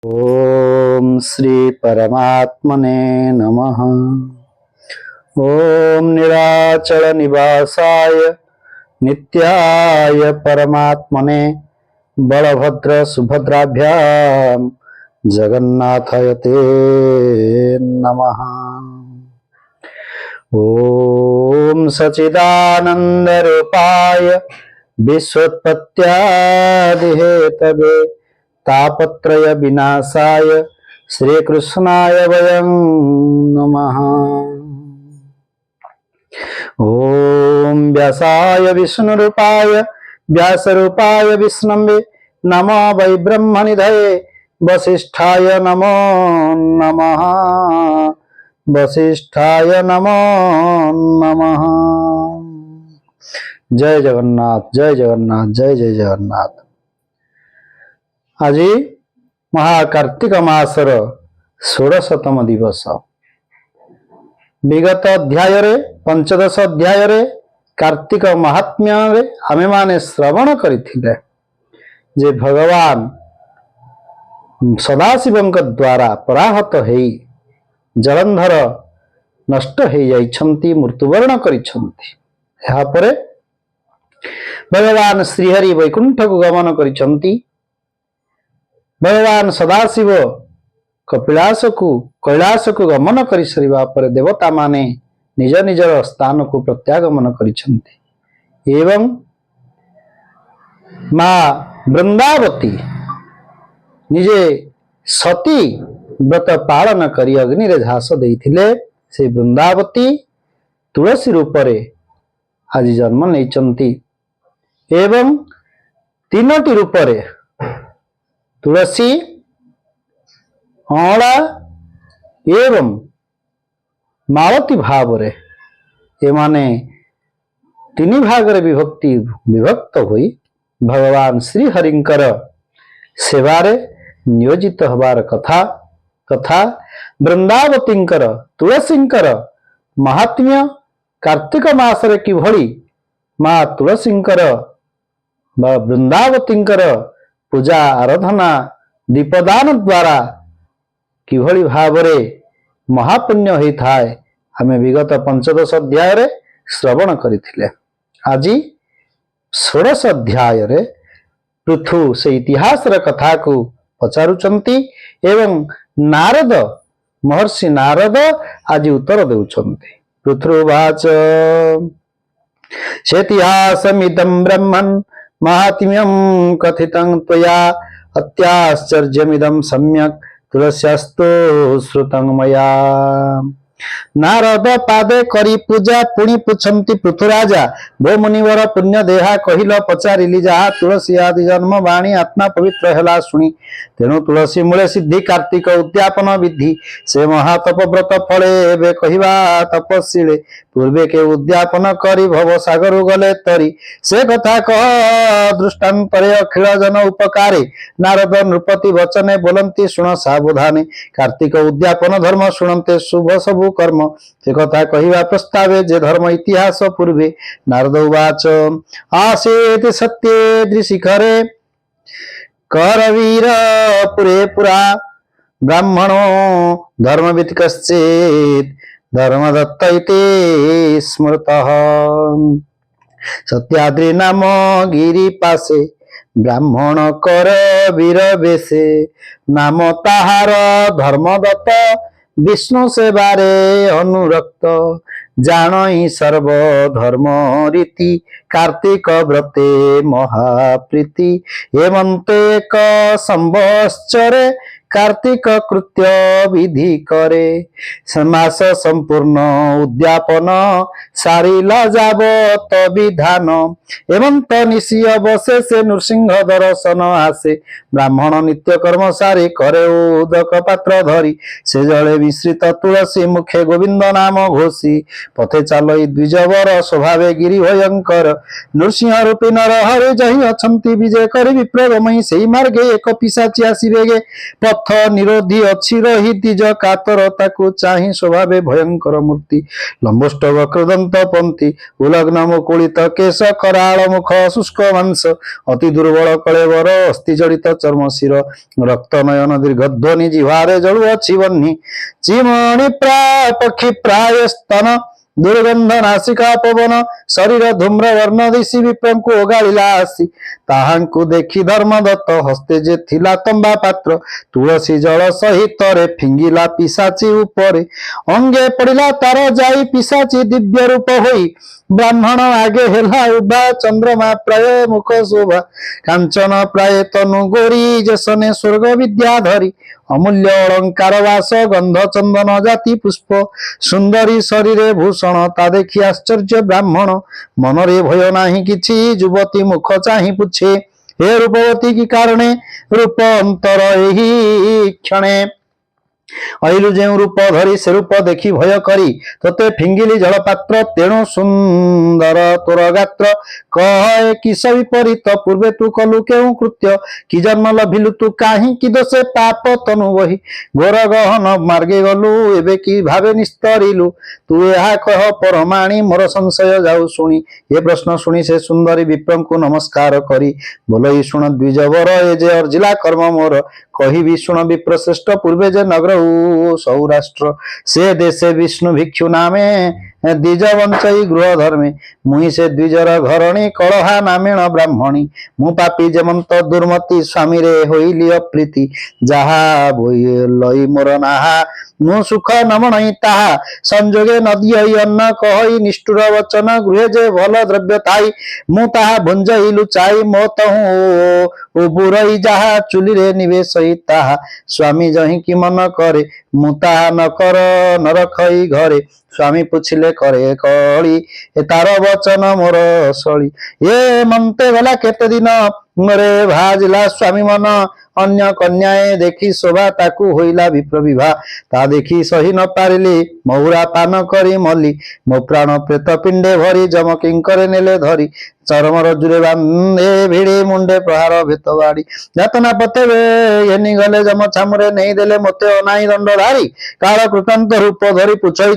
ओम श्री परमात्मने नमः। ओम निराचल निवासाय नित्याय परमात्मने बलभद्र सुभद्राभ्याम जगन्नाथाय ते नमः। ओम सच्चिदानंद रूपाय विश्वोत्पत्त्यादिहेतवे तापत्रय विनाशाय श्री कृष्णाय वयं नमः। ओम व्यासाय विष्णुरूपाय व्यासरूपाय विष्णवे नमो वै ब्रह्मनिधये वसिष्ठाय नमो नमः। वसिष्ठाय नमो नमः। जय जगन्नाथ जय जगन्नाथ जय जय जगन्नाथ। आज महाकार्तिक मासर 16तम दिवस। विगत अध्याय पंचदश अध्याय कार्तिक महात्म्य आमे माने श्रवण करथिले जे भगवान सदाशिवଙ୍କ द्वारा पराहत हेई जलंधर नष्ट हो जाइछंती मृत्युवरण करिछंती। यहाँ परे भगवान श्रीहरि वैकुंठ को गमन करिछंती। भगवान सदाशिव कपिलास को कैलाश को गमन कर सारिबा पर देवता माने निज निजर स्थान को प्रत्यागमन करिछंती एवं माँ वृंदावती निजे सती व्रत पालन करी अग्नि रे झास देइथिले। से वृंदावती तुलसी रूप रे आज जन्म नैचंती एवं तीनोटी रूप रे तुलसी अला एवं मालती भाव रे एमाने तीन भाग रे विभक्त होई भगवान श्री हरिंकर सेवारे नियोजित हबार कथा तथा वृंदावतींकर तुलसींकर महात्म्य कार्तिक मासरे कि भली माँ तुलसींकर वृंदावतींकर पूजा आराधना दीपदान द्वारा किभली भावरे महापुण्य होता है आमे विगत पंचदश अध्याय रे श्रवण करथिले। आज 16 अध्याय रे पृथु से इतिहास रे कथा को पचारुचंती एवं नारद महर्षि नारद आज उत्तर देउचंती। पृथुवाच शेतिहासमिदं ब्रह्मन् महात्म्यं कथितं त्वया अत्याश्चर्यमिदं सम्यक् तुलस्यास्तो श्रुतं मया। नारद पादे करी पूजा पुणी पुछंती पृथुराजा भो मुनिवर पुण्य देहा कहिल पचारिली जहा तुलसी आदि जन्म वाणी आत्मा पवित्र हेला शुणी तेणु तुलसी मूले सिद्धि कार्तिक उद्यापन विधि से महातप व्रत फले एबे कहिबा तपस्विले पूर्वे के उद्यापन करी भव सागर गले तरी से कथा कह दृष्टांतरे अखिल जन उपकारे नारद नृपति वचने बोलंती शुण सावधाने कार्तिक उद्यापन धर्म शुणते शुभ सबु कर्म से कथा कहिबा प्रस्तावे जे धर्म इतिहास पूर्वे नारद उवाच आसेत सत्ये शिखरे करवीर पुरे पुरा ब्राह्मणो धर्मवित् कश्चित् धर्मदत्त इति स्मृतः। सत्याद्रि नाम गिरि पासे ब्राह्मण कर वीर बेसे नाम ताहार धर्मदत्त विष्णु सेवारे अनुरक्त जानई सर्व धर्म रीति कार्तिक व्रते महाप्रीति हेमंते एक संवत्सरे कार्तिक कृत्य विधि करे समास संपूर्ण उद्यापन सारिल जावत विधान हेमंत निशी अवशेषे नृसिंह दर्शन आसे ब्राह्मण नित्य कर्म सारी करे उदक पात्र धरी से जले विस्तृत तुलसी मुखे गोविंद नाम घोषी पथे चालई द्विजवर स्वभावे गिरी भयंकर नृसिंह रूपी नर हरे जहि अछंती विजय करी विप्रगमयी सेई मार्गे एक पिशाची आसिबेगे पथ निरोधी अच्छी रही द्विज कातर ताकू चाहि स्वभावे भयंकर मूर्ति लंबोष्ट वक्रदंत पंथी उलग्न मुकुलित केश कराल मुख शुष्क मांस अति दुर्बल कलेवर अस्थि जड़ित चर्म शिर रक्त नयन दीर्घध्वनि जिह्वारे जळु अछि बह्नि चिमणि प्राय पक्षी प्राय स्तन दुर्गंध नासिका पवन शरीर धूम्र वर्ण दिशि विप्रंकु ओगाळिला आसी ताहांकु देखि धर्मदत्त हस्ते जे थिला तंबा पात्र तुलसी जल सहित रे फिंगिला पिशाची उपरे अंगे पड़िला तार जाई पिशाची दिव्य रूप होई ब्राह्मण आगे हेला उभा चंद्रमा प्राय मुख शोभा कांचन प्राय तनु गोरी जसने स्वर्ग विद्या धरी अमूल्य अलंकार वास गंध चंदन जाति पुष्प सुंदरी शरीरे भूषण ता देखि आश्चर्य ब्राह्मण मनरे भय नाही किछि युवती मुख चाहि पुछे हे रूपवती की कारणे रूप अंतर एही क्षणे अइलु जे रूप धरी से रूप देखी भय करी तते फिंगिली जलपात्र तेणु सुंदर तोर गात्र कहे किस विपरीत पूर्वे तू कलु केउ कृत्य कि जन्म लभिलु तू काहि कि दोषे पाप तनु बही घोर गहन मार्गे गलु एबे कि भावे निस्तरिलु तू ଏହା कह परमाणी मोर संशय जाऊ शुणी ये प्रश्न शुणी से सुंदरी विप्रंकु नमस्कार करी बोलई शुण द्विजवर ए जे अर्जिला कर्म मोर कही विष्णु विप्रश्रेष्ठ पूर्वे जे नगर सौराष्ट्र से देशे विष्णु भिक्षु नामे द्विज वंचई गृह धर्मे मुहि से द्विजर घरणी कलहा नामेण ब्राह्मणी मु पापी जेमंत दुर्मति स्वामी रे होइली अप्रीति जहा लई मोर नाहा मु सुख नमणई ताहा संजोगे नदी अन्न कहई निष्ठुर वचन गृहे जे भल द्रव्य थाई मु ताहा भुंजई लुचाई मो तहु उबुरई जहा चुली रे निवेशई ताहा स्वामी जहि कि मन करे मु ताहा न कर न रखई घरे स्वामी पूछिले करे कली ए तार वचन मोर सली ये मंते गला केते दिन मोरे भाजिला स्वामी मन अन्य कन्याए देखी शोभा ताकू होइला विप्र विभा ता देखी सही न पारिली महुरा पान करी मली मो प्राण प्रेत पिंडे भरी जम किंकरे नेले धरी चरम रजुरे बांधे भिड़ी मुंडे प्रहार भेत बाड़ी जातना पते एनी गले जम छामुरे नहीं देले मते अनाई दंड धारी काल कृतांत रूप धरी पुछई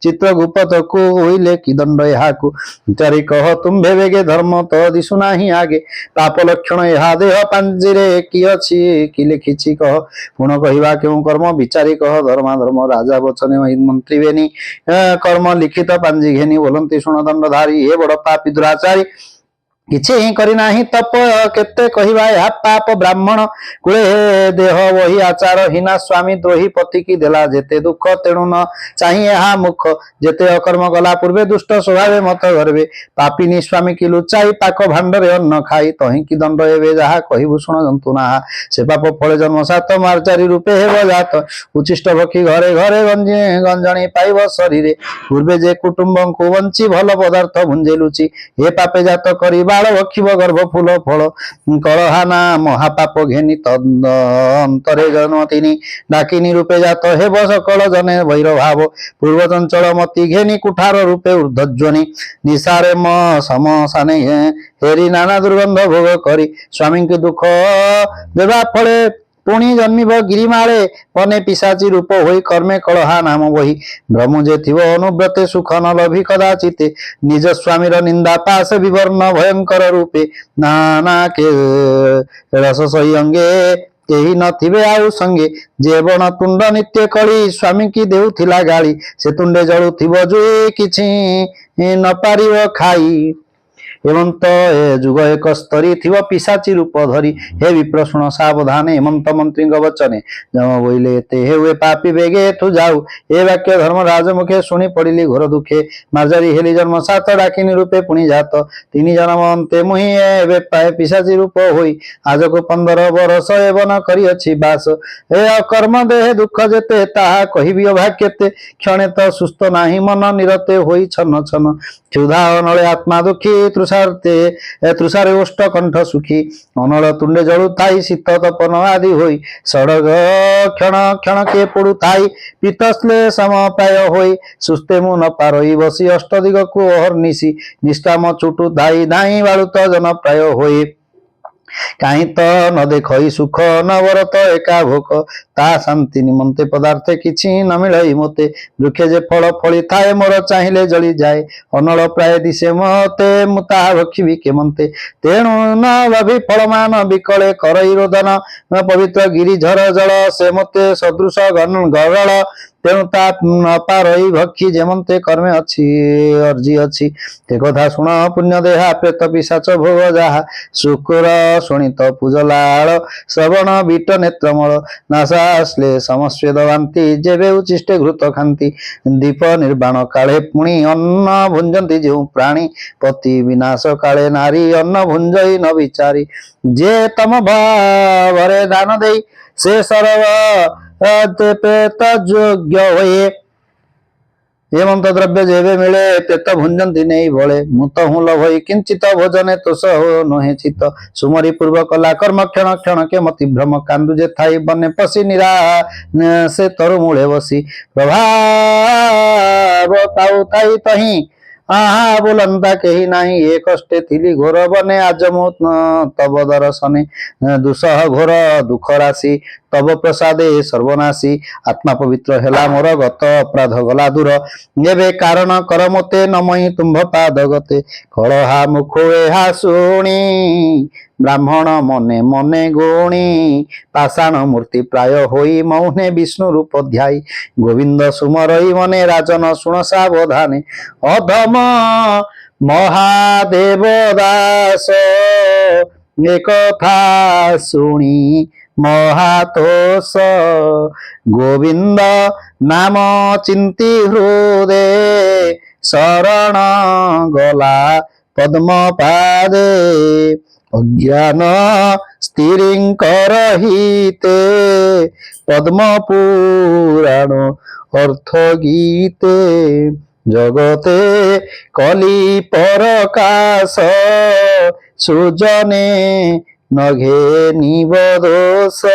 चित्रगुप्त को होइले कि दंड याकू विचारी कह तुम्भे वेगे धर्म तो दिशु नाही आगे पाप लक्षण यहा देह पांजिरे कि अछि कि लिखिछि कह पुण कहिबा केउ कर्म विचारी कह धर्मा धर्म राजा वचने मंत्री बेनी कर्म लिखित पांजी घेनी बोलंती शुण दंडधारी हे बड़ पापी दुराचारी किछि ही करी नाही तप केते कहिबा या पाप ब्राह्मण कुले देह वही आचार हिना स्वामी द्रोही पति की देला जेते दुख तेणु न चाहि यहा मुख जेते अकर्म गला पूर्वे दुष्ट स्वभावे मत करबे पापिनी स्वामी की लुचाई पाक भांडरे अन्न खाई तहि की दंड हेबे जहा कहिबु शुण जंतु ना से पाप फले जन्म सात मार्चारी रूपे हेब जात उचिष्ट भक्षी घरे घरे गंजणी पाइब शरीरे पूर्वे जे कुटुंब को वंची भल पदार्थ भुंजेलुची हे पापे जात करी भक्षिब गर्भ फूल फल कलहाना महापाप घेनी अंतरे जनतिनी डाकिनी रूपे जात हेब सकल जने भैर भाव पूर्व चंचल मती घेनी कुठार रूपे ऊर्ध्वनि निशारे म समसाने हेरी नाना दुर्गंध भोग करी स्वामी के दुख देवा फले पुणी जन्मिब गिरिमाळे पने पिशाची रूप होई कर्मे कलहा नाम वही ब्रह्म जे थिव अनुव्रते सुख न लभी कदाचिते निज स्वामीर निंदा पास विवर्ण भयंकर रूपे नाना के रस सही अंगे केही नथिबे आउ संगे जेवण तुंड नित्य कली स्वामी की देउथिला गाली से तुंडे जळुथिब जुई किछि न पारिब खाई हेमंत जुग एक स्तरी थिव पिशाची रूप धरी हे विप्र शुण सावधान हेमंत मंत्री वचने जम बोले एते हे हुए पापी बेगे तू जाऊ ए वाक्य धर्म राजमुखे शुणी पड़िली घोर दुखे मार्जारी हेली जन्म सात डाकिनी रूपे पुणी जात तीन जन्म अंते मुहि एबे पाए पिशाची रूप होई आज को 15 बरस एवं करी अछि बास हे अकर्म देहे दुख जेते ताहा कहिबी अभाग्यते क्षणे तो सुस्त नाही मन निरते होई छन छन क्षुधा अनले आत्मा दुखी तृषारे ओष्ट कंठ सुखी अनल तुंडे जलु थाई शीत तपन आदि होई सड़ग क्षण क्षण के पड़ु थाई पीतश्ले सम प्राय होई सुस्ते मु न पारई बसी अष्ट दिग को अहर्निशी निष्काम चुटु धाई धाई बालुत जन प्राय होई କାହିଁ ତ ନ ଦେଖଇ ସୁଖ ନ ବରତ ଏକା ଭୋକ ତା ଶାନ୍ତି ନିମନ୍ତେ ପଦାର୍ଥ କିଛି ନ ମିଳଇ ମୋତେ ବୃକ୍ଷେ ଯେ ଫଳ ଫଳି ଥାଏ ମୋର ଚାହିଁଲେ ଜଳିଯାଏ ଅନଳ ପ୍ରାୟ ଦିଶେ ମତେ ମୁଁ ତାହା ଭକ୍ଷିବି କେମନ୍ତେ ତେଣୁ ନ ଭାବି ଫଳମାନ ବିକଳେ କରଇ ରୋଦନ ପବିତ୍ର ଗିରି ଝର ଜଳ ସେ ମତେ ସଦୃଶ ଗରଳ ତେଣୁ ତା ଅପାରଇ ଭକ୍ଷି ଯେମନ୍ତେ କର୍ମେ ଅଛି ଅର୍ଜି ଅଛି ଏ କଥା ଶୁଣ ପୁଣ୍ୟ ଦେହା ପ୍ରେତ ପିଶାଚ ଭୋଗ ଯାହା ଶୁକ୍ର ଶୁଣିତ ପୂଜଲାଳ ଶ୍ରବଣ ବିଟ ନେତ୍ରମଳ ନାଶା ଶ୍ଲେ ସମସ୍ବେଦ ବାନ୍ତି ଯେବେ ଉଚିଷ୍ଟେ ଘୃତ ଖାନ୍ତି ଦୀପ ନିର୍ବାଣ କାଳେ ପୁଣି ଅନ୍ନ ଭୁଞ୍ଜନ୍ତି ଯେଉଁ ପ୍ରାଣୀ ପତି ବିନାଶ କାଳେ ନାରୀ ଅନ୍ନ ଭୁଞ୍ଜଇ ନ ବିଚାରି ଯେ ତମ ଭାବରେ ଦାନ ଦେଇ ସେ ସର୍ବ ପ୍ରେତ ଯୋଗ୍ୟ ହୁଏ ଏମନ୍ତ ଦ୍ରବ୍ୟ ଯେବେ ମିଳେ ପ୍ରେତ ଭୁଞ୍ଜନ୍ତି ନେଇ ବଳେ ମୁଁ ତ ହୁଁ ଲଭଇ କିଞ୍ଚିତ ଭୋଜନେ ତୋଷ ନୁହେଁ ଚିତ ସୁମରି ପୂର୍ବ କଲା କର୍ମ କ୍ଷଣ କ୍ଷଣକେ ମତି ଭ୍ରମ କାନ୍ଦୁ ଯେ ଥାଇ ବନେ ପଶି ନିରା ସେ ତରୁ ମୂଳେ ବସି ପ୍ରଭାବ ପାଉ ଥାଇ ତହିଁ ଆହା ବୁଲନ୍ତା କେହି ନାହିଁ ଏ କଷ୍ଟେ ଥିଲି ଘୋର ବନେ ଆଜ ମୁଁ ତବ ଦର୍ଶନେ ଦୁଃସହ ଘୋର ଦୁଃଖ ରାଶି ତବ ପ୍ରସାଦେ ସର୍ବନାଶୀ ଆତ୍ମା ପବିତ୍ର ହେଲା ମୋର ଗତ ଅପରାଧ ଗଲା ଦୂର ଏବେ କାରଣ କର ମୋତେ ନମଇ ତୁମ୍ଭ ପାଦ ଗତେ କଳହା ମୁଖ ଏହା ଶୁଣି ବ୍ରାହ୍ମଣ ମନେ ମନେ ଗୁଣି ପାଷାଣ ମୂର୍ତ୍ତି ପ୍ରାୟ ହୋଇ ମୌନେ ବିଷ୍ଣୁ ରୂପ ଧ୍ୟାଇ ଗୋବିନ୍ଦ ସୁମରଇ ମନେ ରାଜନ ଶୁଣ ସାବଧାନେ ଅଧମ ମହାଦେବ ଦାସ ଏକଥା ଶୁଣି ମହାତୋଷ ଗୋବିନ୍ଦ ନାମ ଚିନ୍ତି ହୃଦେ ଶରଣ ଗଲା ପଦ୍ମ ପାଦେ ଅଜ୍ଞାନ ସ୍ତ୍ରୀଙ୍କର ହିତେ ପଦ୍ମ ପୁରାଣ ଅର୍ଥ ଗୀତେ ଜଗତେ କଲି ପରକାଶ ସୁଜନେ ନଘେ ନିବ ଦୋଷ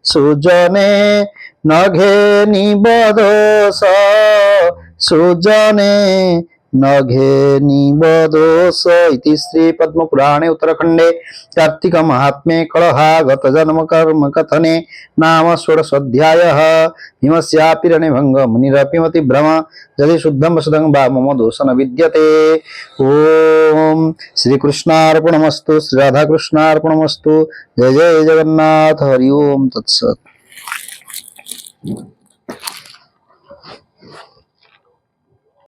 ସୁଜନେ ନଘେ ନିବ ଦୋଷ ସୁଜନେ नघे निबदोष इति श्री पद्म पुराणे उत्तराखंडे कार्तिक महात्म्ये कलहागत जन्म कर्म कथने नाम षोडशोऽध्यायः हिमस्यापि रणिभंग मुनिरपिमति भ्रम यदि शुद्धं वसुदं वा मम दोष न विद्यते ओम श्री कृष्णार्पणमस्तु श्री राधा कृष्णार्पणमस्तु जय जय जगन्नाथ हरि ओम तत्सत्।